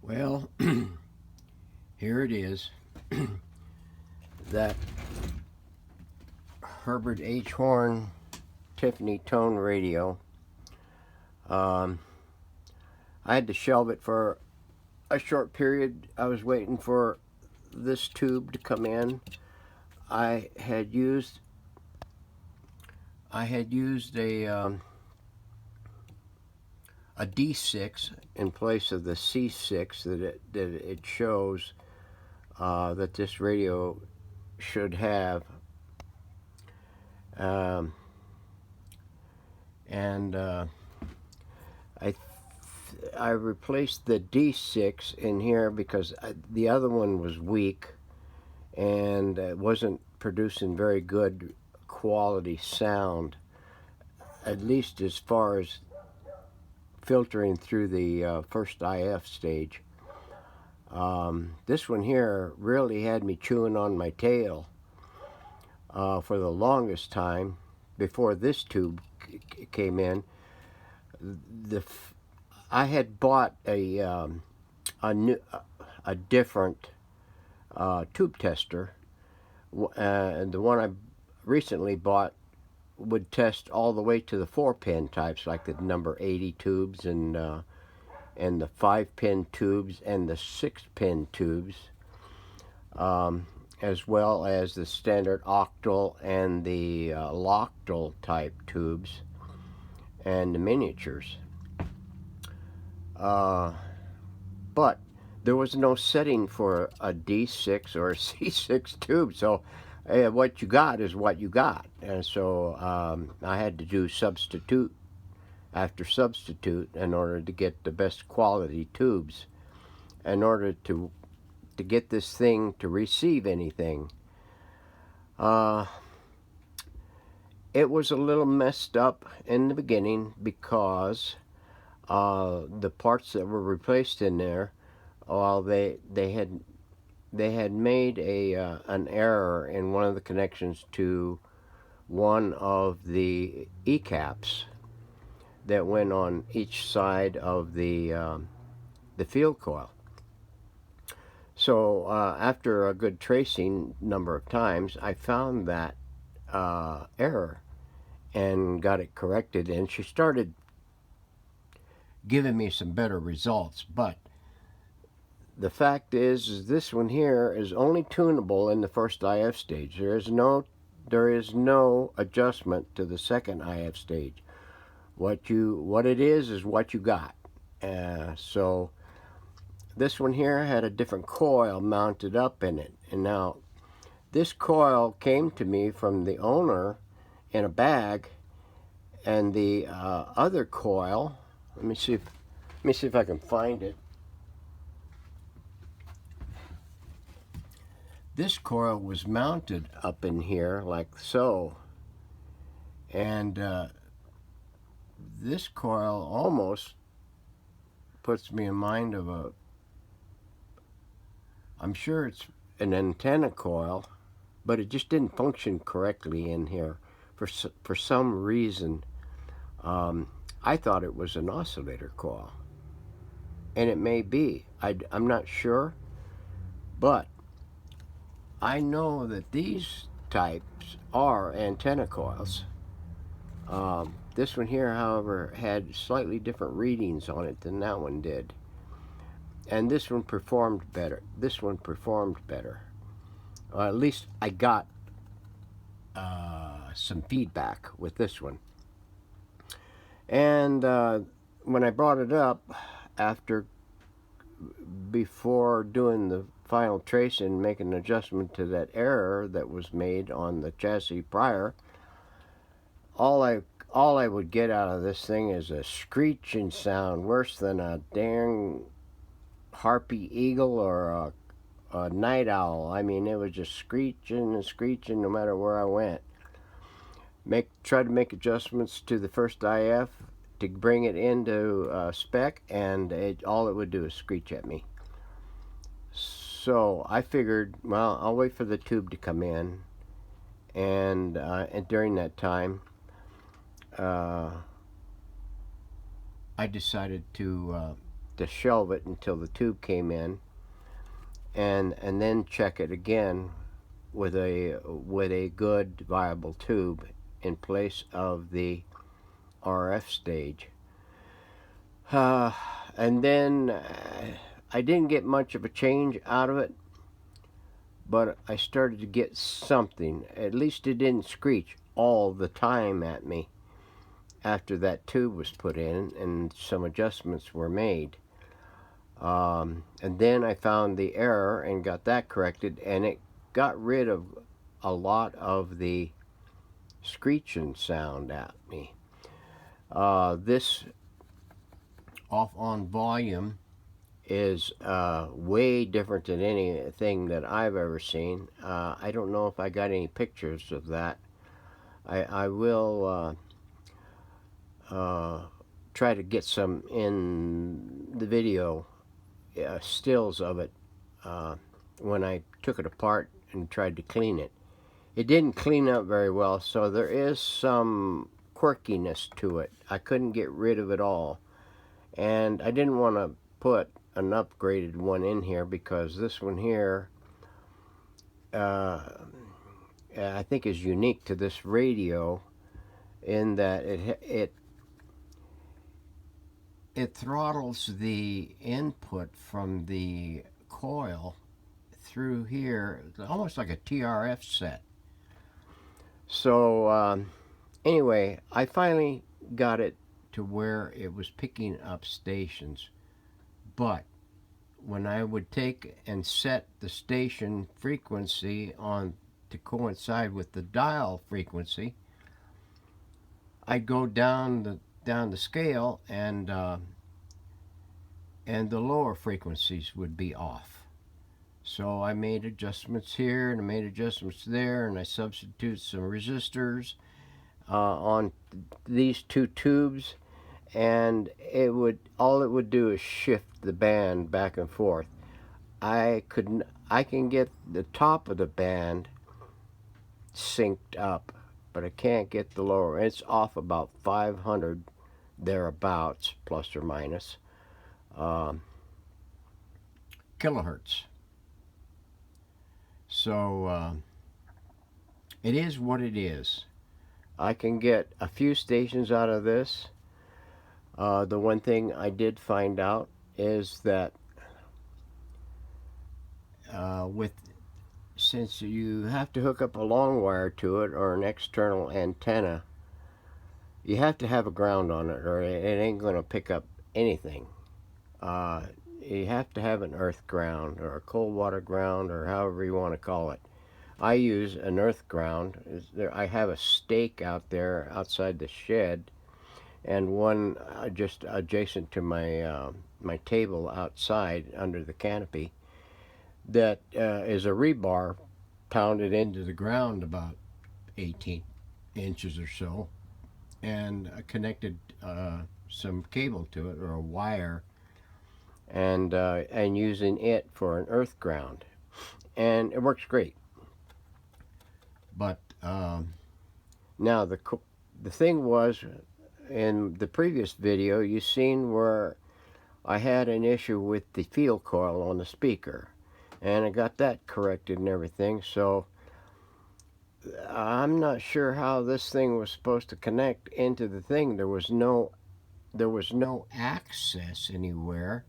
Well, here it is. That Herbert H. Horn Tiffany tone radio. Um, I had to shelve it for a short period. I was waiting for this tube to come in. I had used a D6 in place of the C6 that it shows that this radio should have. Um, and I replaced the D6 in here because the other one was weak and it wasn't producing very good quality sound, at least as far as filtering through the first IF stage. This one here really had me chewing on my tail for the longest time before this tube came in. I had bought a different tube tester, and the one I recently bought would test all the way to the 4-pin types, like the number 80 tubes and the 5-pin tubes and the 6-pin tubes, as well as the standard octal and the loctal type tubes and the miniatures. But there was no setting for a D6 or a C6 tube, so what you got is what you got. And so I had to do substitute after substitute in order to get the best quality tubes, in order to get this thing to receive anything. It was a little messed up in the beginning because the parts that were replaced in there, well, they had made an error in one of the connections to one of the E-caps that went on each side of the field coil. So after a good tracing number of times, I found that error and got it corrected, and she started giving me some better results. But the fact is this one here is only tunable in the first IF stage. There is no adjustment to the second IF stage. What it is what you got. So this one here had a different coil mounted up in it, and now this coil came to me from the owner in a bag, and the other coil, let me see if I can find it. This coil was mounted up in here like so, and this coil almost puts me in mind of I'm sure it's an antenna coil, but it just didn't function correctly in here for some reason. I thought it was an oscillator coil, and it may be. I'm not sure, but I know that these types are antenna coils. This one here, however, had slightly different readings on it than that one did. And this one performed better. At least I got some feedback with this one. And when I brought it up before doing the final trace and making an adjustment to that error that was made on the chassis prior, all I would get out of this thing is a screeching sound worse than a dang harpy eagle or a night owl. I mean, it was just screeching and screeching no matter where I went. Try to make adjustments to the first IF to bring it into spec, and all it would do is screech at me. So I figured, well, I'll wait for the tube to come in, and during that time, I decided to to shelve it until the tube came in, and then check it again with a good viable tube in place of the RF stage. And then I didn't get much of a change out of it, but I started to get something. At least it didn't screech all the time at me after that tube was put in and some adjustments were made. And then I found the error and got that corrected, and it got rid of a lot of the screeching sound at me. This off-on volume is way different than anything that I've ever seen. I don't know if I got any pictures of that. I will try to get some in the video, stills of it, when I took it apart and tried to clean it. It didn't clean up very well, so there is some quirkiness to it. I couldn't get rid of it all, and I didn't want to put an upgraded one in here because this one here I think is unique to this radio in that it throttles the input from the coil through here, almost like a TRF set. So anyway, I finally got it to where it was picking up stations, but when I would take and set the station frequency on to coincide with the dial frequency, I'd go down the scale, and the lower frequencies would be off. So I made adjustments here and I made adjustments there, and I substituted some resistors on these two tubes, and all it would do is shift the band back and forth. I can get the top of the band synced up, but I can't get the lower. It's off about 500 thereabouts, plus or minus kilohertz. So it is what it is. I can get a few stations out of this. The one thing I did find out is that since you have to hook up a long wire to it or an external antenna, you have to have a ground on it or it ain't going to pick up anything. You have to have an earth ground or a cold water ground or however you want to call it. I use an earth ground. I have a stake out there outside the shed, and one just adjacent to my my table outside under the canopy that is a rebar pounded into the ground about 18 inches or so, and connected some cable to it or a wire, and using it for an earth ground, and it works great. But now the thing was, in the previous video you seen where I had an issue with the field coil on the speaker, and I got that corrected and everything. So I'm not sure how this thing was supposed to connect into the thing. There was no access anywhere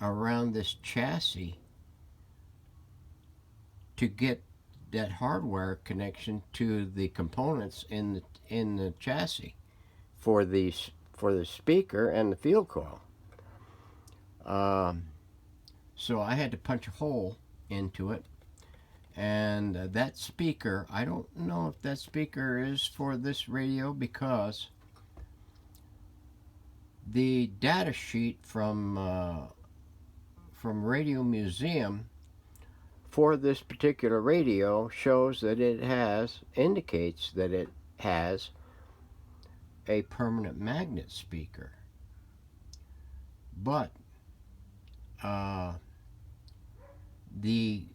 around this chassis to get that hardware connection to the components in the chassis for the speaker and the field coil. So I had to punch a hole into it, and that speaker, I don't know if that speaker is for this radio, because the data sheet from Radio Museum for this particular radio shows that indicates that it has a permanent magnet speaker, but the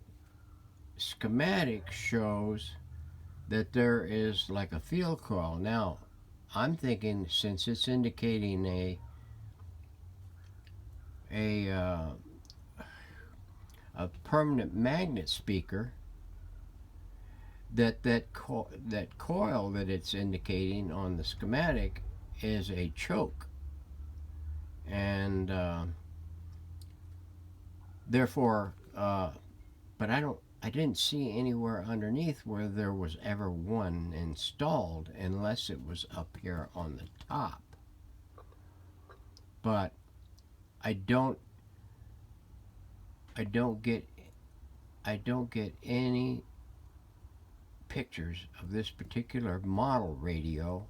schematic shows that there is like a field coil. Now I'm thinking, since it's indicating a permanent magnet speaker, that coil that it's indicating on the schematic is a choke, and therefore, but I didn't see anywhere underneath where there was ever one installed, unless it was up here on the top. But I don't get any pictures of this particular model radio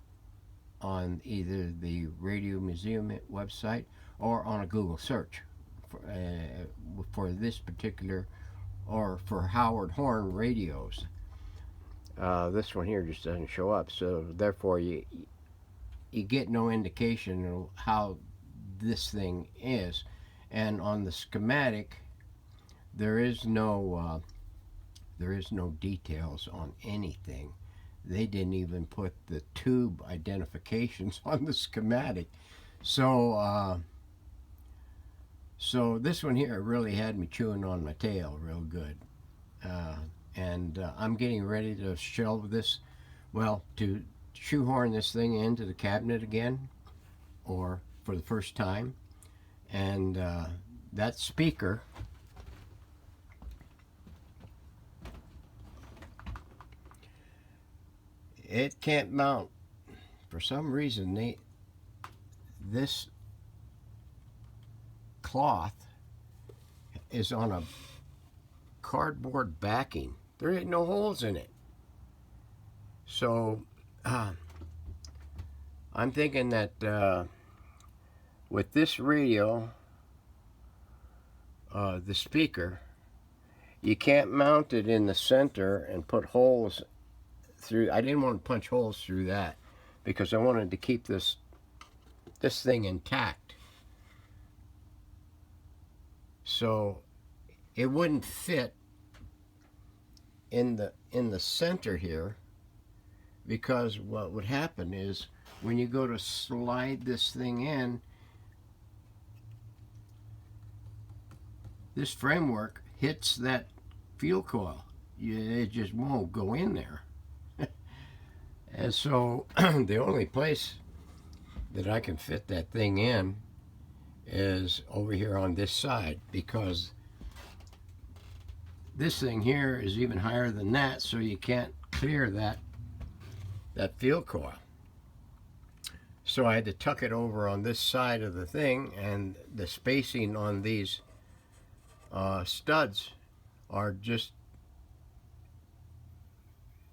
on either the Radio Museum website or on a Google search for this particular, or for Howard Horn radios. This one here just doesn't show up, so therefore you get no indication of how this thing is. And on the schematic, there is no details on anything. They didn't even put the tube identifications on the schematic. So so this one here really had me chewing on my tail real good. And I'm getting ready to shelve this, well, to shoehorn this thing into the cabinet again, or for the first time. And that speaker, it can't mount. For some reason, this cloth is on a cardboard backing. There ain't no holes in it. So I'm thinking that with this radio, the speaker, you can't mount it in the center and put holes through. I didn't want to punch holes through that because I wanted to keep this thing intact. So it wouldn't fit in the center here, because what would happen is when you go to slide this thing in, this framework hits that fuel coil. It just won't go in there. And so the only place that I can fit that thing in is over here on this side, because this thing here is even higher than that, so you can't clear that fuel coil. So I had to tuck it over on this side of the thing, and the spacing on these studs are just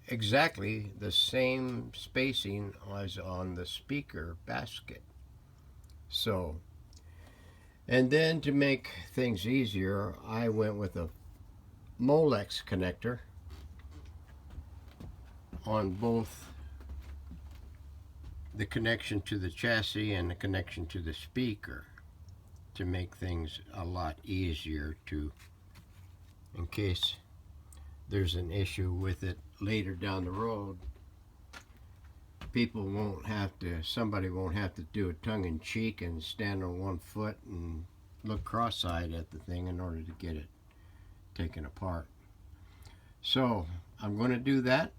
exactly the same spacing as on the speaker basket. So, and then to make things easier, I went with a Molex connector on both the connection to the chassis and the connection to the speaker, to make things a lot easier to, in case there's an issue with it later down the road, somebody won't have to do it tongue-in-cheek and stand on one foot and look cross-eyed at the thing in order to get it taken apart. So I'm going to do that,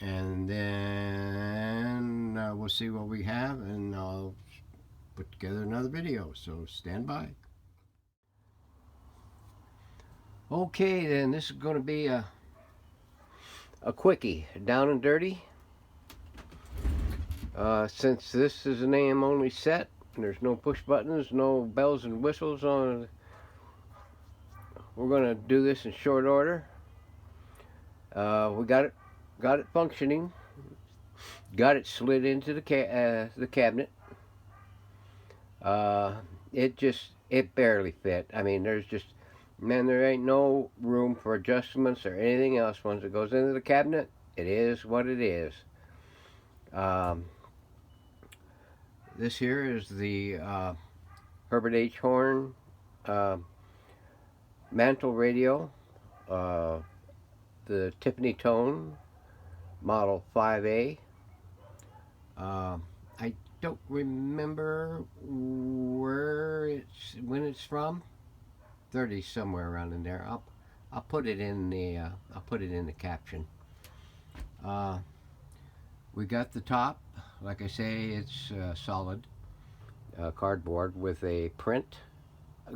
and then we'll see what we have, and I'll put together another video, so stand by. Okay, then this is going to be a quickie, down and dirty. Since this is an AM only set, and there's no push buttons, no bells and whistles on, we're going to do this in short order. We got it functioning, got it slid into the cabinet. It barely fit. I mean, there ain't no room for adjustments or anything else. Once it goes into the cabinet, it is what it is. This here is the Herbert H. Horn mantle radio, the Tiffany Tone Model 5A. don't remember when it's from. 30 somewhere around in there. I'll put it in the caption. We got the top. Like I say, it's solid cardboard with a print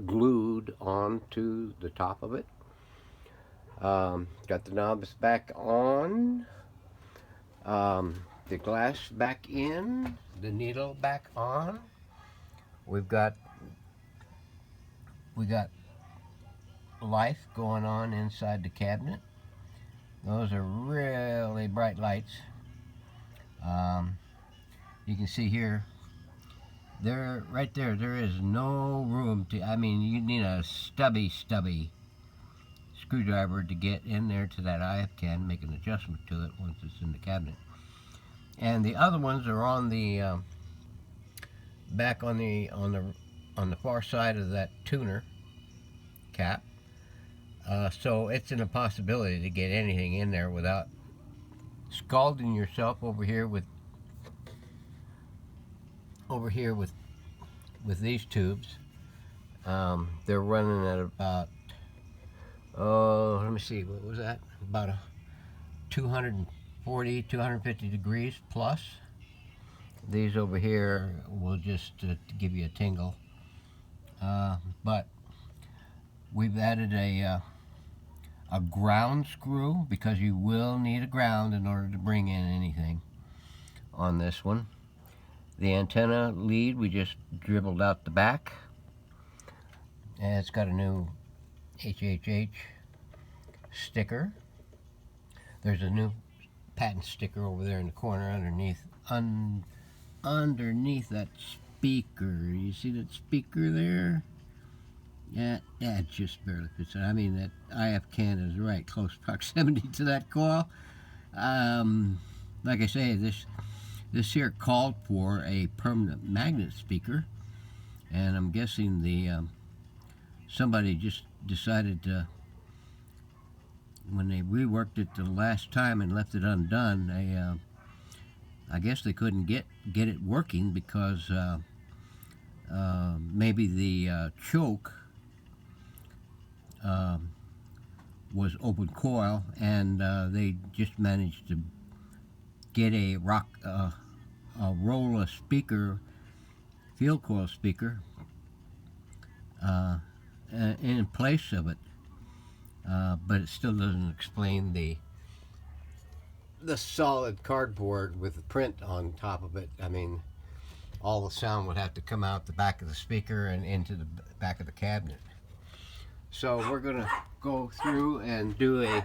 glued onto the top of it. Got the knobs back on. The glass back in. The needle back on. We got life going on inside the cabinet. Those are really bright lights. You can see here, right there, there is no room to, I mean, you need a stubby screwdriver to get in there to that IF can, make an adjustment to it once it's in the cabinet. And the other ones are on the back on the far side of that tuner cap. So it's an impossibility to get anything in there without scalding yourself over here with these tubes. They're running at about, let me see, what was that? About 240, 250 degrees plus. These over here will just give you a tingle. But we've added a ground screw, because you will need a ground in order to bring in anything on this one. The antenna lead, we just dribbled out the back, and it's got a new HHH sticker. There's a new patent sticker over there in the corner underneath that speaker. You see that speaker there? Yeah, it just barely fits in. I mean, that IF can is right close proximity to that coil. Like I say, this here called for a permanent magnet speaker, and I'm guessing somebody just decided to, when they reworked it the last time and left it undone, I guess they couldn't get it working because maybe the choke was open coil, and they just managed to get a Rolla speaker, field coil speaker, in place of it, but it still doesn't explain the solid cardboard with the print on top of it. I mean, all the sound would have to come out the back of the speaker and into the back of the cabinet. So we're gonna go through and do a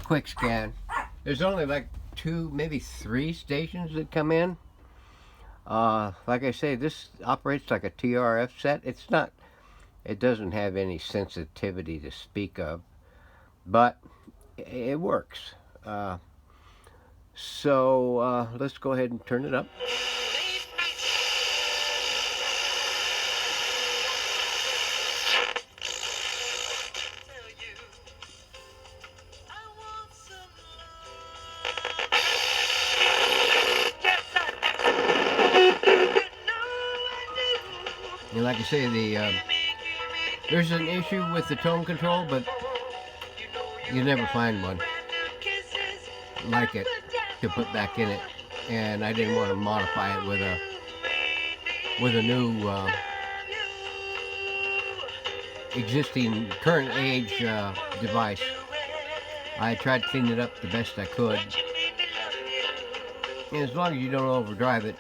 quick scan. There's only like 2, maybe 3 stations that come in. Like I say, this operates like a TRF set. It doesn't have any sensitivity to speak of, but it works. So let's go ahead and turn it up. And like I say, there's an issue with the tone control, but you never find one like it to put back in it. And I didn't want to modify it with a new existing current age device. I tried to clean it up the best I could, and as long as you don't overdrive it,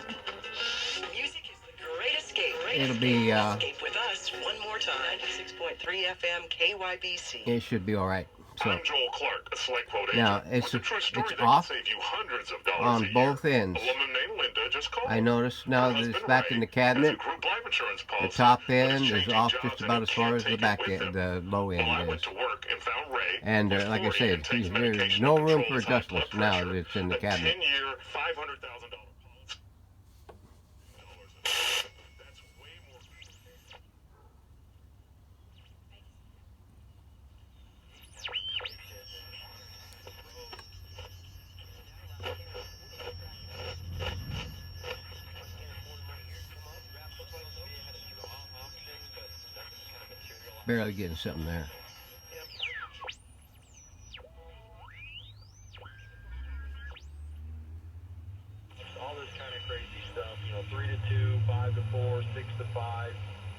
it'll be with us one more time. 96.3 FM KYBC. It should be all right. So I'm Joel Clark, a Select Quote agent. now it's off save you hundreds of dollars on both ends. A woman named Linda just called. I noticed now that it's back in the cabinet, the top end is off just about as far as the back end, the low end is. And like I said, there's no room for adjustments now that it's in the cabinet. 10-year, $500,000 policy. That's way more. barely getting something there. All this kind of crazy stuff, 3 to 2, 5 to 4, 6 to 5.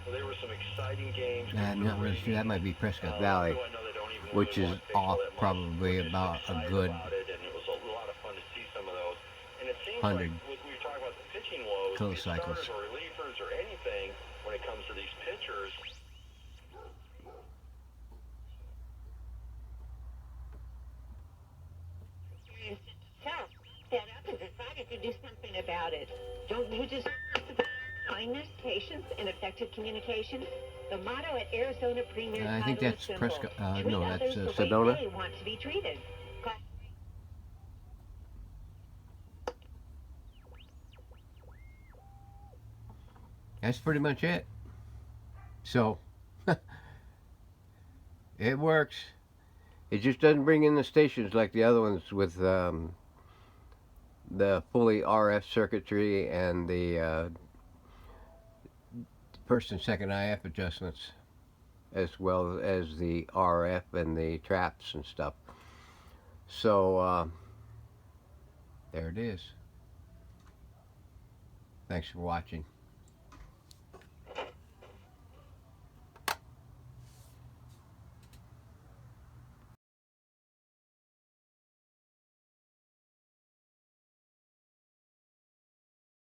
So there were some exciting games. I'm not really sure. That might be Prescott Valley, I know they don't even which really is watch baseball off that much. probably We're just about a excited good about it, and it was a lot of fun to see some of those. And it seems 100 like we were talking about the pitching woes, be it kilocycles. starters or relievers or anything, when it comes to these pitchers. Tough. Set up and decided to do something about it. Don't you just kindness, patience, and effective communication? The motto at Arizona Premier I think Title that's is simple. Prescott. Treat No, others that's the way Sedona. they want to be treated. That's pretty much it. So, it works. It just doesn't bring in the stations like the other ones with the fully RF circuitry and the first and second IF adjustments, as well as the RF and the traps and stuff. So, there it is. Thanks for watching.